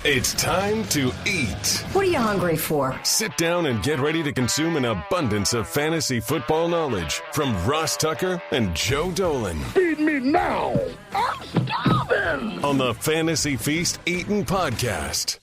It's time to eat. What are you hungry for? Sit down and get ready to consume an abundance of fantasy football knowledge from Ross Tucker and Joe Dolan. Feed me now. I'm starving. On the Fantasy Feast Eatin' Podcast.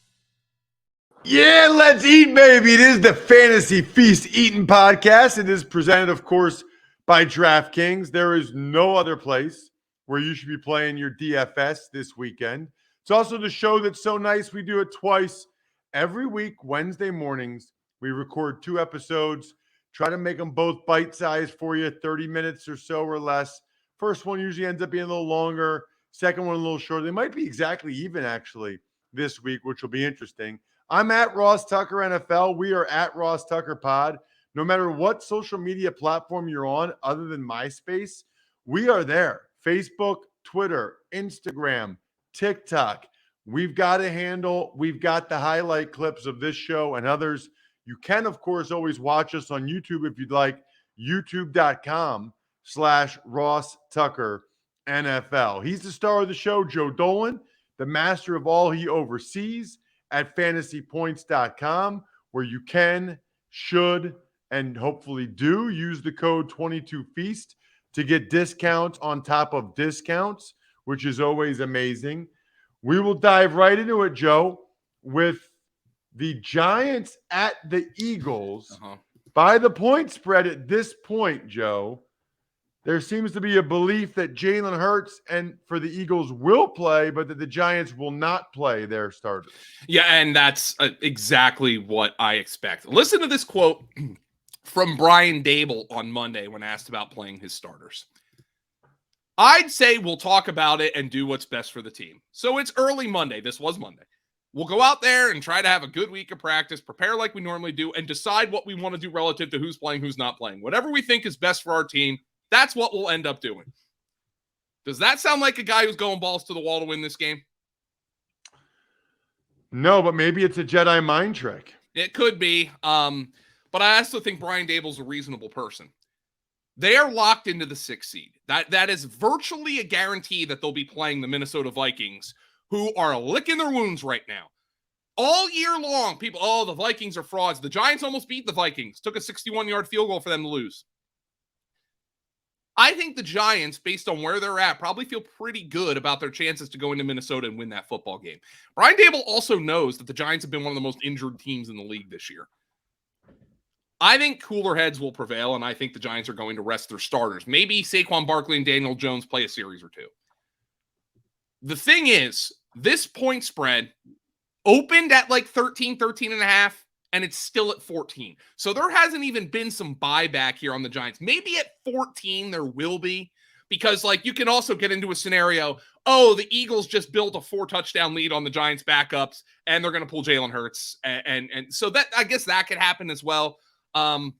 Yeah, let's eat, baby. It is the Fantasy Feast Eatin' Podcast. It is presented, of course, by DraftKings. There is no other place where you should be playing your DFS this weekend. It's also the show that's so nice we do it twice every week. Wednesday mornings, we record 2 episodes, try to make them both bite-sized for you, 30 minutes or so or less. First one usually ends up being a little longer. Second one a little shorter. They might be exactly even, actually, this week, which will be interesting. I'm at Ross Tucker NFL. We are at Ross Tucker Pod. No matter what social media platform you're on, other than MySpace, we are there. Facebook, Twitter, Instagram, TikTok. We've got a handle. We've got the highlight clips of this show and others. You can, of course, always watch us on YouTube if you'd like. YouTube.com/Ross Tucker NFL. He's the star of the show, Joe Dolan, the master of all he oversees at fantasypoints.com, where you can, should, and hopefully do use the code 22FEAST to get discounts on top of discounts, which is always amazing. We will dive right into it, Joe, with the Giants at the Eagles. By the point spread at this point, Joe, there seems to be a belief that Jalen Hurts and for the Eagles will play, but that the Giants will not play their starters. Yeah, and that's exactly what I expect. Listen to this quote from Brian Dable on Monday when asked about playing his starters. I'd say we'll talk about it and do what's best for the team. So it's early Monday. This was Monday. We'll go out there and try to have a good week of practice, prepare like we normally do, and decide what we want to do relative to who's playing, who's not playing. Whatever we think is best for our team, that's what we'll end up doing. Does that sound like a guy who's going balls to the wall to win this game? No, but maybe it's a Jedi mind trick. It could be. But I also think Brian Dable's a reasonable person. They are locked into the 6th seed. That is virtually a guarantee that they'll be playing the Minnesota Vikings, who are licking their wounds right now. All year long, people, the Vikings are frauds. The Giants almost beat the Vikings. Took a 61-yard field goal for them to lose. I think the Giants, based on where they're at, probably feel pretty good about their chances to go into Minnesota and win that football game. Brian Dable also knows that the Giants have been one of the most injured teams in the league this year. I think cooler heads will prevail, and I think the Giants are going to rest their starters. Maybe Saquon Barkley and Daniel Jones play a series or 2. The thing is, this point spread opened at like 13 and a half, and it's still at 14. So there hasn't even been some buyback here on the Giants. Maybe at 14 there will be, because like you can also get into a scenario, the Eagles just built a 4-touchdown lead on the Giants backups, and they're going to pull Jalen Hurts. And so that, I guess that could happen as well. The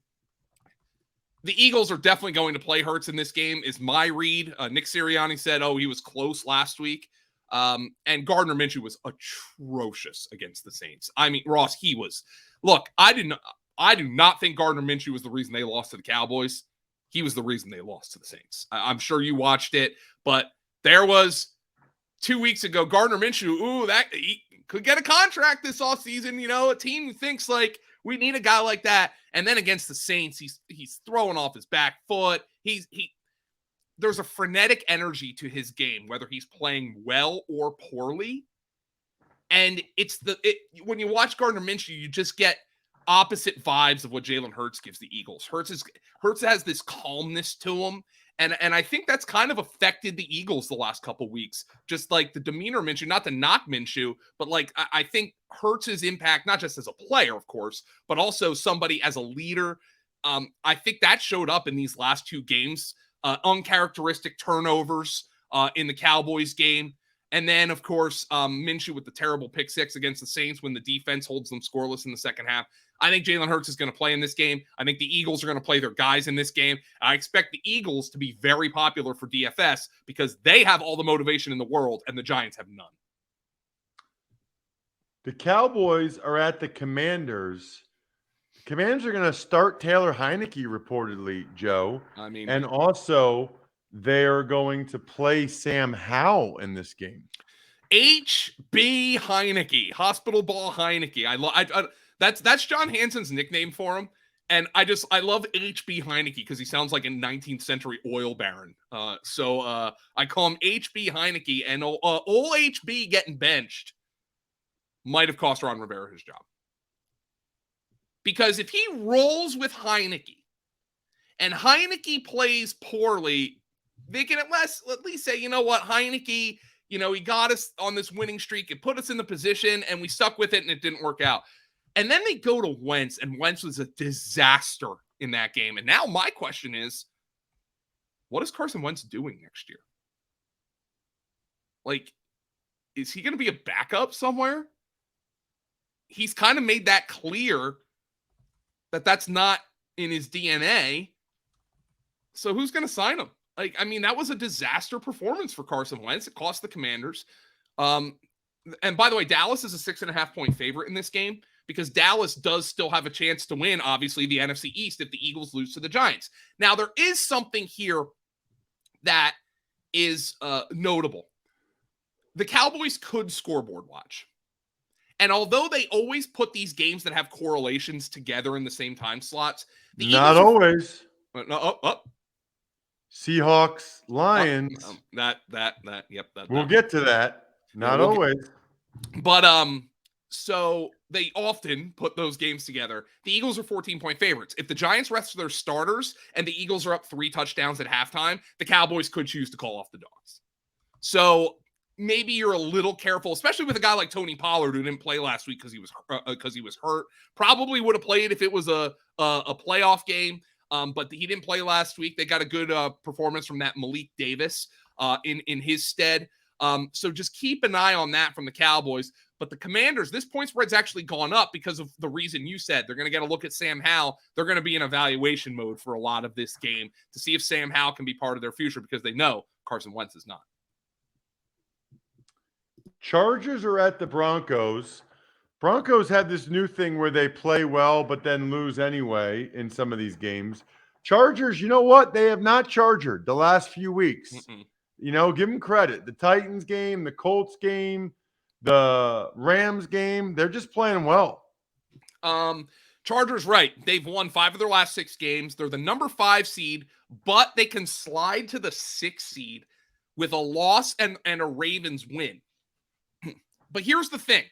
Eagles are definitely going to play Hurts in this game, is my read. Nick Sirianni said, he was close last week. And Gardner Minshew was atrocious against the Saints. I mean, Ross, he was. Look, I do not think Gardner Minshew was the reason they lost to the Cowboys. He was the reason they lost to the Saints. I'm sure you watched it, but there was 2 weeks ago, Gardner Minshew, he could get a contract this offseason. A team who thinks like, we need a guy like that. And then against the Saints, he's throwing off his back foot. There's a frenetic energy to his game, whether he's playing well or poorly. And when you watch Gardner Minshew, you just get opposite vibes of what Jalen Hurts gives the Eagles. Hurts has this calmness to him. And I think that's kind of affected the Eagles the last couple weeks. Just like the demeanor of Minshew, not to knock Minshew, but like I think Hurts' impact, not just as a player, of course, but also somebody as a leader. I think that showed up in these last 2 games. Uncharacteristic turnovers in the Cowboys game. And then, of course, Minshew with the terrible pick 6 against the Saints when the defense holds them scoreless in the second half. I think Jalen Hurts is going to play in this game. I think the Eagles are going to play their guys in this game. I expect the Eagles to be very popular for DFS because they have all the motivation in the world and the Giants have none. The Cowboys are at the Commanders. The Commanders are going to start Taylor Heineke reportedly, Joe. And also they're going to play Sam Howell in this game. HB Heineke, Hospital Ball Heineke. That's John Hansen's nickname for him. And I love HB Heineke because he sounds like a 19th century oil baron. So I call him HB Heineke, and old HB getting benched might have cost Ron Rivera his job. Because if he rolls with Heineke and Heineke plays poorly, they can at least say, you know what, Heineke, he got us on this winning streak. It put us in the position, and we stuck with it, and it didn't work out. And then they go to Wentz, and Wentz was a disaster in that game. And now my question is, what is Carson Wentz doing next year? Like, is he going to be a backup somewhere? He's kind of made that clear that that's not in his DNA. So who's going to sign him? That was a disaster performance for Carson Wentz. It cost the Commanders. And by the way, Dallas is a 6.5-point favorite in this game, because Dallas does still have a chance to win, obviously, the NFC East if the Eagles lose to the Giants. Now, there is something here that is notable. The Cowboys could scoreboard watch. And although they always put these games that have correlations together in the same time slots, not always. Seahawks, Lions. Yep. We'll get to that. Not always. But so they often put those games together. The Eagles are 14-point favorites. If the Giants rest their starters and the Eagles are up 3 touchdowns at halftime, the Cowboys could choose to call off the dogs. So maybe you're a little careful, especially with a guy like Tony Pollard, who didn't play last week because he was hurt. Probably would have played if it was a playoff game, but he didn't play last week. They got a good performance from that Malik Davis in his stead. So just keep an eye on that from the Cowboys. But the Commanders, this point spread's actually gone up because of the reason you said. They're going to get a look at Sam Howell. They're going to be in evaluation mode for a lot of this game to see if Sam Howell can be part of their future, because they know Carson Wentz is not. Chargers are at the Broncos. Broncos have this new thing where they play well but then lose anyway in some of these games. Chargers, you know what? They have not chargered the last few weeks. Give them credit. The Titans game, the Colts game, the Rams game, they're just playing well. Chargers, right. They've won 5 of their last 6 games. They're the number 5 seed, but they can slide to the 6th seed with a loss and a Ravens win. But here's the thing.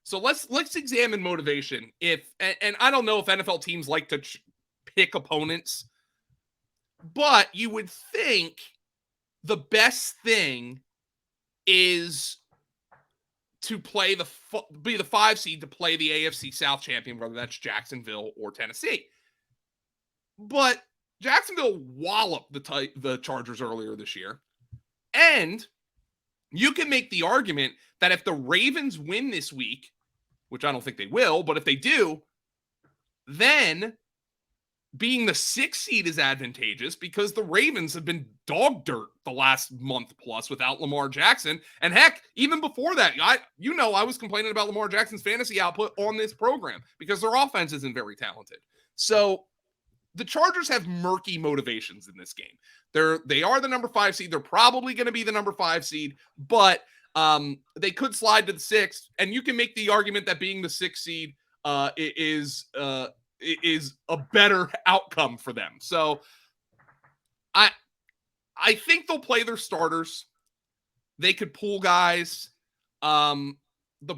So let's examine motivation. And I don't know if NFL teams like to pick opponents, but you would think the best thing is to play be the 5 seed to play the AFC South champion, whether that's Jacksonville or Tennessee. But Jacksonville walloped the Chargers earlier this year. And you can make the argument that if the Ravens win this week, which I don't think they will, but if they do, then being the 6th seed is advantageous, because the Ravens have been dog dirt the last month plus without Lamar Jackson. And heck, even before that, I was complaining about Lamar Jackson's fantasy output on this program because their offense isn't very talented. So the Chargers have murky motivations in this game. They are the number 5 seed. They're probably going to be the number 5 seed, but they could slide to the 6th. And you can make the argument that being the 6th seed is a better outcome for them. So I think they'll play their starters. They could pull guys. The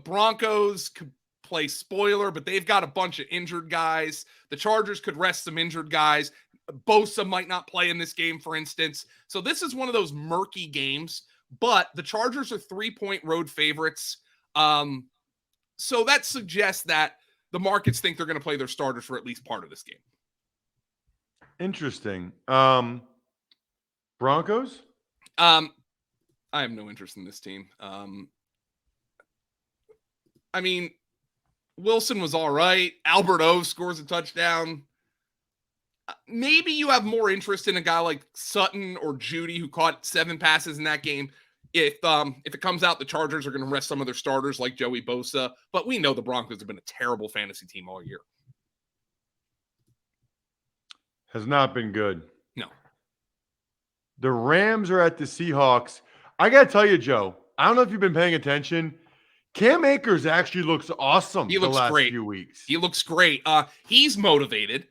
Broncos could play spoiler, but they've got a bunch of injured guys. The Chargers could rest some injured guys. Bosa might not play in this game, for instance. So this is one of those murky games, but the Chargers are 3-point road favorites. So that suggests that the markets think they're going to play their starters for at least part of this game. Interesting. Broncos? I have no interest in this team. Wilson was all right. Albert O scores a touchdown. Maybe you have more interest in a guy like Sutton or Judy, who caught 7 passes in that game. If it comes out the Chargers are going to rest some of their starters like Joey Bosa, but we know the Broncos have been a terrible fantasy team all year. Has not been good. No. The Rams are at the Seahawks. I got to tell you, Joe, I don't know if you've been paying attention. Cam Akers actually looks awesome He the looks last great. few weeks. He looks great. He's motivated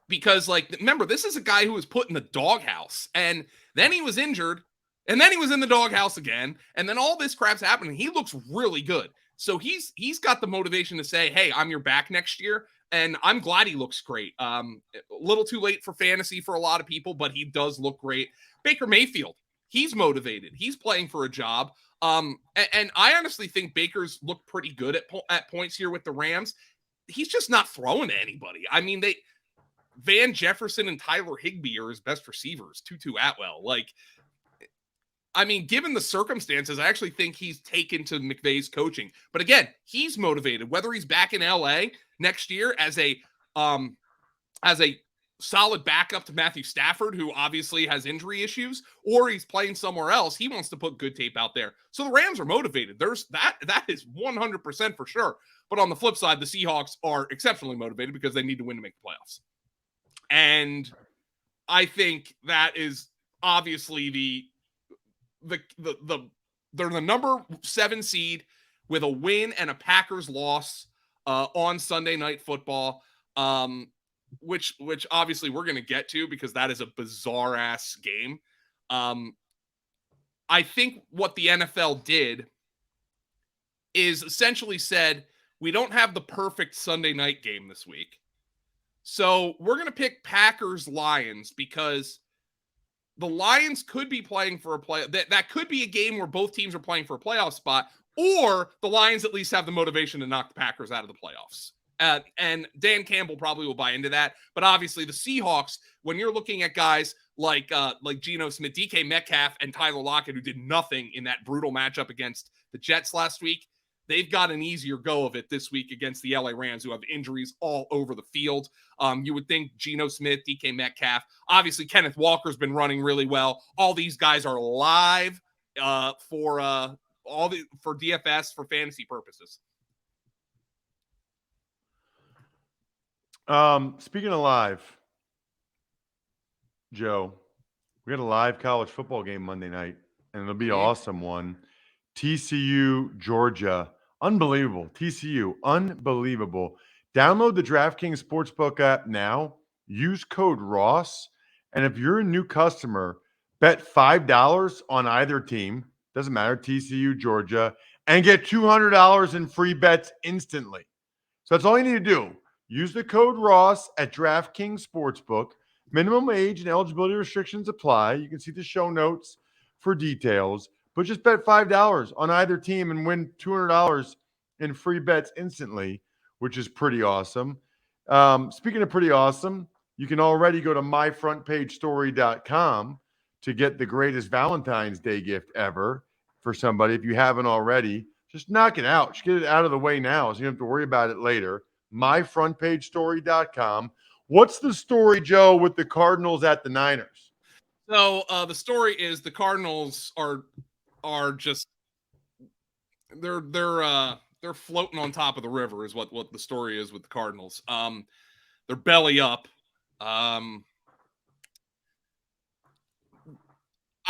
because, like, remember, this is a guy who was put in the doghouse, and then he was injured, and then he was in the doghouse again, and then all this crap's happening. He looks really good. So he's got the motivation to say, hey, I'm your back next year. And I'm glad he looks great. A little too late for fantasy for a lot of people, but he does look great. Baker Mayfield, he's motivated. He's playing for a job. And I honestly think Baker's looked pretty good at points here with the Rams. He's just not throwing to anybody. I mean, Van Jefferson and Tyler Higbee are his best receivers. Tutu Atwell, I mean, given the circumstances, I actually think he's taken to McVay's coaching. But again, he's motivated. Whether he's back in LA next year as a solid backup to Matthew Stafford, who obviously has injury issues, or he's playing somewhere else, he wants to put good tape out there. So the Rams are motivated. There's that is 100% for sure. But on the flip side, the Seahawks are exceptionally motivated because they need to win to make the playoffs. And I think that is obviously they're the number 7 seed with a win and a Packers loss on Sunday Night Football, which obviously we're going to get to because that is a bizarre ass game. I think what the NFL did is essentially said, we don't have the perfect Sunday night game this week. So we're going to pick Packers-Lions because the Lions could be playing for a play. That could be a game where both teams are playing for a playoff spot, or the Lions at least have the motivation to knock the Packers out of the playoffs. And Dan Campbell probably will buy into that. But obviously the Seahawks, when you're looking at guys like Geno Smith, DK Metcalf, and Tyler Lockett, who did nothing in that brutal matchup against the Jets last week, they've got an easier go of it this week against the LA Rams, who have injuries all over the field. You would think Geno Smith, DK Metcalf, obviously Kenneth Walker's been running really well. All these guys are live for DFS for fantasy purposes. Speaking of live, Joe, we got a live college football game Monday night, and it'll be an awesome one. TCU, Georgia. Unbelievable. TCU, unbelievable. Download the DraftKings Sportsbook app now. Use code Ross. And if you're a new customer, bet $5 on either team. Doesn't matter, TCU, Georgia. And get $200 in free bets instantly. So that's all you need to do. Use the code Ross at DraftKings Sportsbook. Minimum age and eligibility restrictions apply. You can see the show notes for details. But just bet $5 on either team and win $200 in free bets instantly, which is pretty awesome. Speaking of pretty awesome, you can already go to myfrontpagestory.com to get the greatest Valentine's Day gift ever for somebody. If you haven't already, just knock it out. Just get it out of the way now so you don't have to worry about it later. myfrontpagestory.com. What's the story, Joe, with the Cardinals at the Niners? So the story is the Cardinals are just they're floating on top of the river is what the story is with the Cardinals. They're belly up. I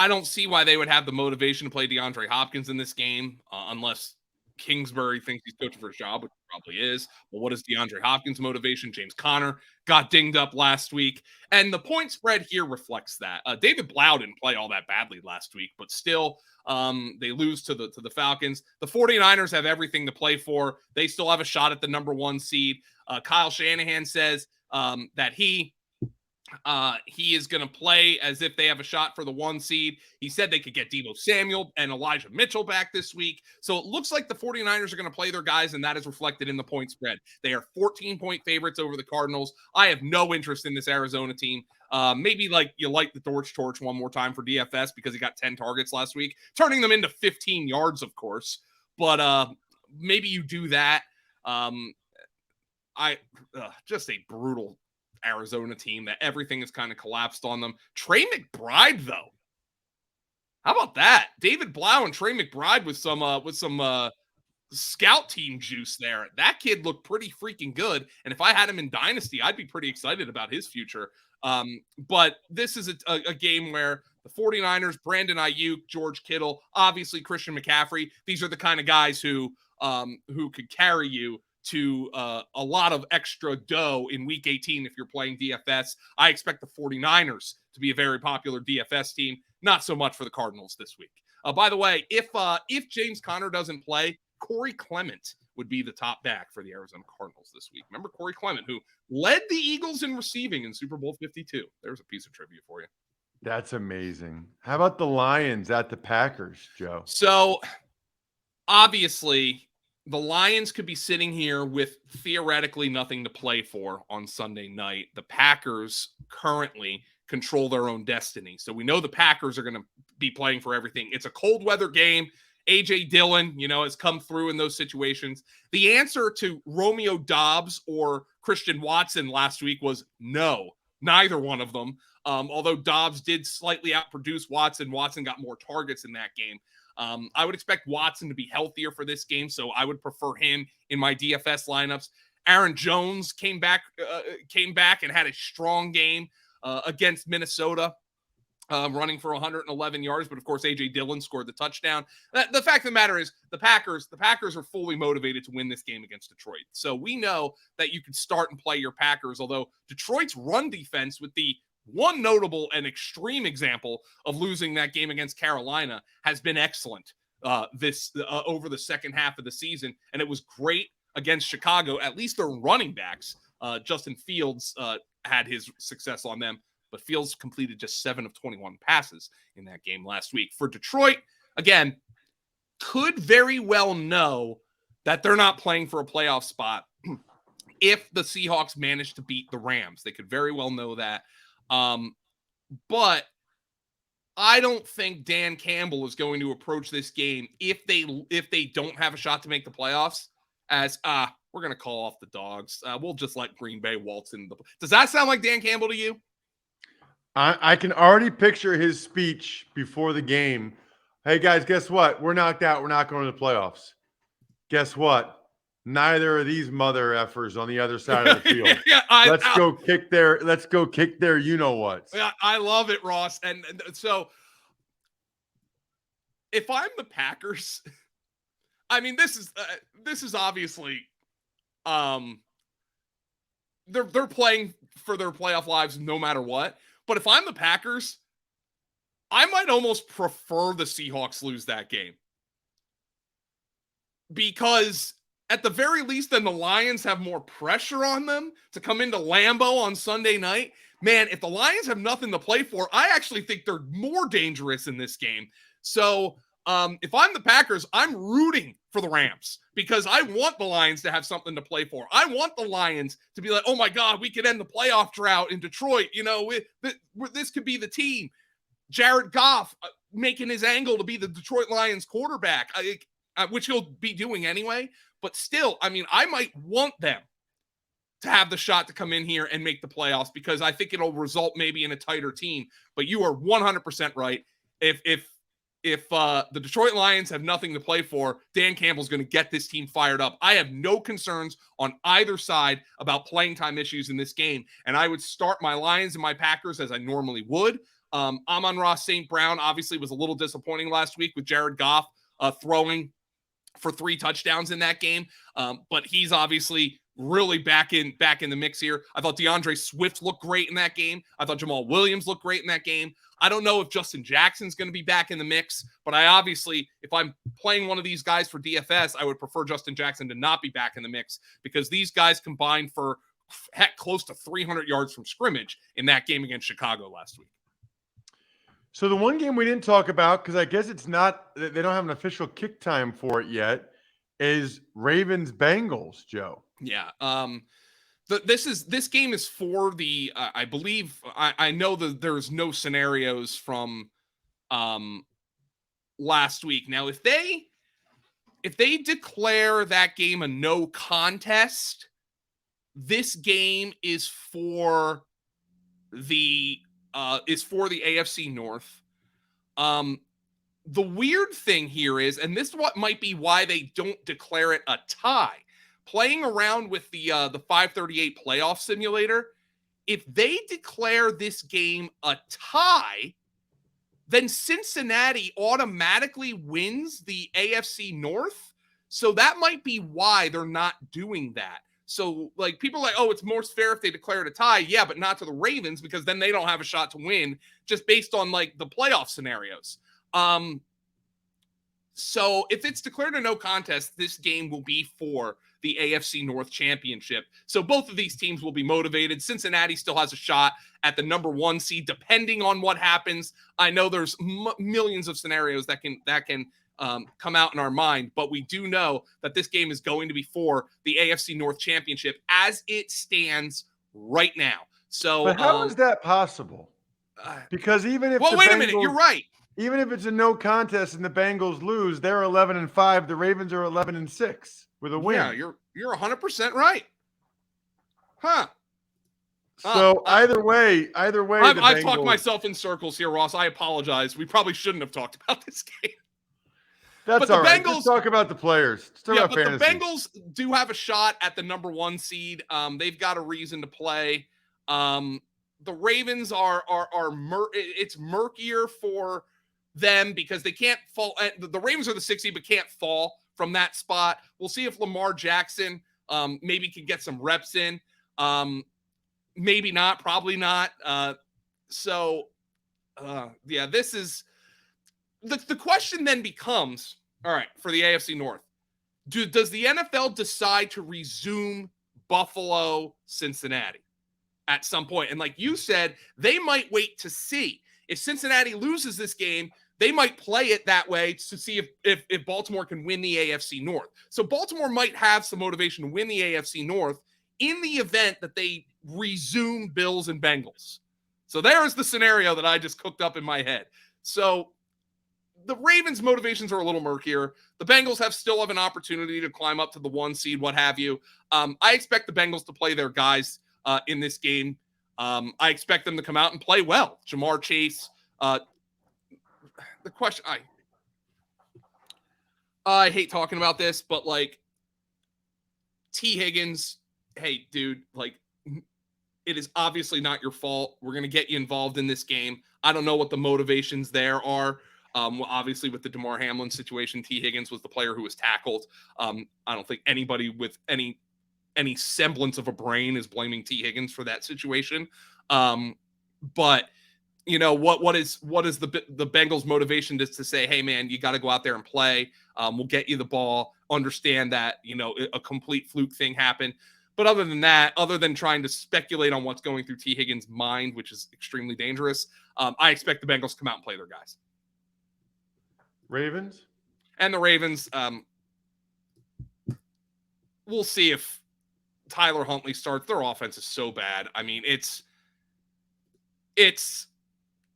don't see why they would have the motivation to play DeAndre Hopkins in this game unless Kingsbury thinks he's coaching for a job, which he probably is. But what is DeAndre Hopkins' motivation? James Conner got dinged up last week. And the point spread here reflects that. David Blau didn't play all that badly last week, but still they lose to the Falcons. The 49ers have everything to play for. They still have a shot at the number 1 seed. Kyle Shanahan says that he is going to play as if they have a shot for the 1 seed. He said they could get Deebo Samuel and Elijah Mitchell back this week. So it looks like the 49ers are going to play their guys, and that is reflected in the point spread. They are 14-point favorites over the Cardinals. I have no interest in this Arizona team. Maybe you light the torch one more time for DFS because he got 10 targets last week, turning them into 15 yards, of course. But maybe you do that. Just a brutal Arizona team that everything has kind of collapsed on them. Trey McBride, though. How about that? David Blau and Trey McBride with some scout team juice there. That kid looked pretty freaking good. And if I had him in Dynasty, I'd be pretty excited about his future. But this is a game where The 49ers, Brandon Ayuk, George Kittle, obviously Christian McCaffrey. These are the kind of guys who could carry you to a lot of extra dough in Week 18 if you're playing DFS. I expect the 49ers to be a very popular DFS team. Not so much for the Cardinals this week. By the way, if James Conner doesn't play, Corey Clement would be the top back for the Arizona Cardinals this week. Remember Corey Clement, who led the Eagles in receiving in Super Bowl 52. There's a piece of trivia for you. That's amazing. How about the Lions at the Packers, Joe? So, obviously, the Lions could be sitting here with theoretically nothing to play for on Sunday night. The Packers currently control their own destiny. So we know the Packers are going to be playing for everything. It's a cold weather game. A.J. Dillon, has come through in those situations. The answer to Romeo Doubs or Christian Watson last week was no, neither one of them. Although Doubs did slightly outproduce Watson. Watson got more targets in that game. I would expect Watson to be healthier for this game, so I would prefer him in my DFS lineups. Aaron Jones came back and had a strong game against Minnesota, running for 111 yards. But of course, A.J. Dillon scored the touchdown. The fact of the matter is, the Packers are fully motivated to win this game against Detroit. So we know that you can start and play your Packers. Although Detroit's run defense, with the one notable and extreme example of losing that game against Carolina, has been excellent over the second half of the season. And it was great against Chicago. At least their running backs, Justin Fields, had his success on them, but Fields completed just 7 of 21 passes in that game last week. For Detroit, again, could very well know that they're not playing for a playoff spot if the Seahawks manage to beat the Rams. They could very well know that. But I don't think Dan Campbell is going to approach this game if they don't have a shot to make the playoffs as we're going to call off the dogs. We'll just let Green Bay waltz in. Does that sound like Dan Campbell to you? I can already picture his speech before the game. Hey, guys, guess what? We're knocked out. We're not going to the playoffs. Guess what? Neither of these mother effers on the other side of the field. Let's go kick their you-know-what. Yeah, I love it, Ross. And so if I'm the Packers, I mean, this is obviously they're playing for their playoff lives no matter what. But if I'm the Packers, I might almost prefer the Seahawks lose that game. Because at the very least, then the Lions have more pressure on them to come into Lambeau on Sunday night. Man, if the Lions have nothing to play for, I actually think they're more dangerous in this game. So if I'm the Packers, I'm rooting for the Rams because I want the Lions to have something to play for. I want the Lions to be like, oh my God, we could end the playoff drought in Detroit. This could be the team. Jared Goff making his angle to be the Detroit Lions quarterback, which he'll be doing anyway. But still, I mean, I might want them to have the shot to come in here and make the playoffs because I think it'll result maybe in a tighter team. But you are 100% right. If the Detroit Lions have nothing to play for, Dan Campbell's going to get this team fired up. I have no concerns on either side about playing time issues in this game. And I would start my Lions and my Packers as I normally would. Amon-Ra St. Brown obviously was a little disappointing last week with Jared Goff throwing for 3 touchdowns in that game. But he's obviously really back in the mix here. I thought DeAndre Swift looked great in that game. I thought Jamal Williams looked great in that game. I don't know if Justin Jackson's going to be back in the mix, but I obviously, if I'm playing one of these guys for DFS, I would prefer Justin Jackson to not be back in the mix because these guys combined for close to 300 yards from scrimmage in that game against Chicago last week. So the one game we didn't talk about, because I guess they don't have an official kick time for it yet, is Ravens-Bengals, Joe. Yeah. This game is for the, I believe, I know that there's no scenarios from last week. Now, if they declare that game a no contest, this game is for the AFC North. The weird thing here is, and this is what might be why they don't declare it a tie, playing around with the 538 playoff simulator, if they declare this game a tie, then Cincinnati automatically wins the AFC North. So that might be why they're not doing that. So, like, people are like, oh, it's more fair if they declare it a tie. Yeah, but not to the Ravens, because then they don't have a shot to win just based on, like, the playoff scenarios. So if it's declared a no contest, this game will be for the AFC North Championship. So both of these teams will be motivated. Cincinnati still has a shot at the number 1 seed, depending on what happens. I know there's millions of scenarios that can come out in our mind, but we do know that this game is going to be for the AFC North Championship as it stands right now. So, but how is that possible? Because even if wait a minute, you're right. Even if it's a no contest and the Bengals lose, they're 11-5. The Ravens are 11-6 with a win. Yeah, you're 100% right. Huh. So either way, I've talked myself in circles here, Ross. I apologize. We probably shouldn't have talked about this game. That's all right. Let's talk about the players. But fantasy. The Bengals do have a shot at the number 1 seed. They've got a reason to play. The Ravens it's murkier for them because they can't fall. The Ravens are the 6th seed, but can't fall from that spot. We'll see if Lamar Jackson maybe can get some reps in. Maybe not, probably not. This is the question then becomes, all right, for the AFC North, does the NFL decide to resume Buffalo, Cincinnati at some point? And like you said, they might wait to see. If Cincinnati loses this game, they might play it that way to see if Baltimore can win the AFC North. So Baltimore might have some motivation to win the AFC North in the event that they resume Bills and Bengals. So there's the scenario that I just cooked up in my head. So the Ravens' motivations are a little murkier. The Bengals still have an opportunity to climb up to the 1 seed, what have you. I expect the Bengals to play their guys in this game. I expect them to come out and play well. Jamar Chase. The question, I hate talking about this, but like T. Higgins, hey, dude, like it is obviously not your fault. We're going to get you involved in this game. I don't know what the motivations there are. Obviously, with the DeMar Hamlin situation, T. Higgins was the player who was tackled. I don't think anybody with any semblance of a brain is blaming T. Higgins for that situation. But you know what is the Bengals' motivation is to say, hey man, you got to go out there and play. We'll get you the ball. Understand that a complete fluke thing happened. But other than that, other than trying to speculate on what's going through T. Higgins' mind, which is extremely dangerous, I expect the Bengals to come out and play their guys. Ravens? And the Ravens, we'll see if Tyler Huntley starts. Their offense is so bad. I mean, it's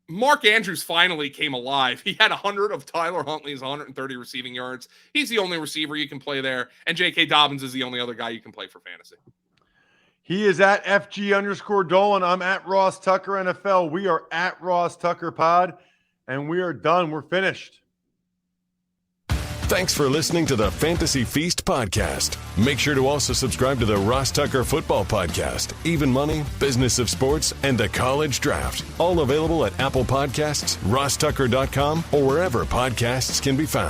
Mark Andrews finally came alive. He had 100 of Tyler Huntley's 130 receiving yards. He's the only receiver you can play there. And J.K. Dobbins is the only other guy you can play for fantasy. He is at FG_Dolan. I'm at Ross Tucker NFL. We are at Ross Tucker Pod. And we are done. We're finished. Thanks for listening to the Fantasy Feast podcast. Make sure to also subscribe to the Ross Tucker Football Podcast, Even Money, Business of Sports, and the College Draft. All available at Apple Podcasts, rosstucker.com, or wherever podcasts can be found.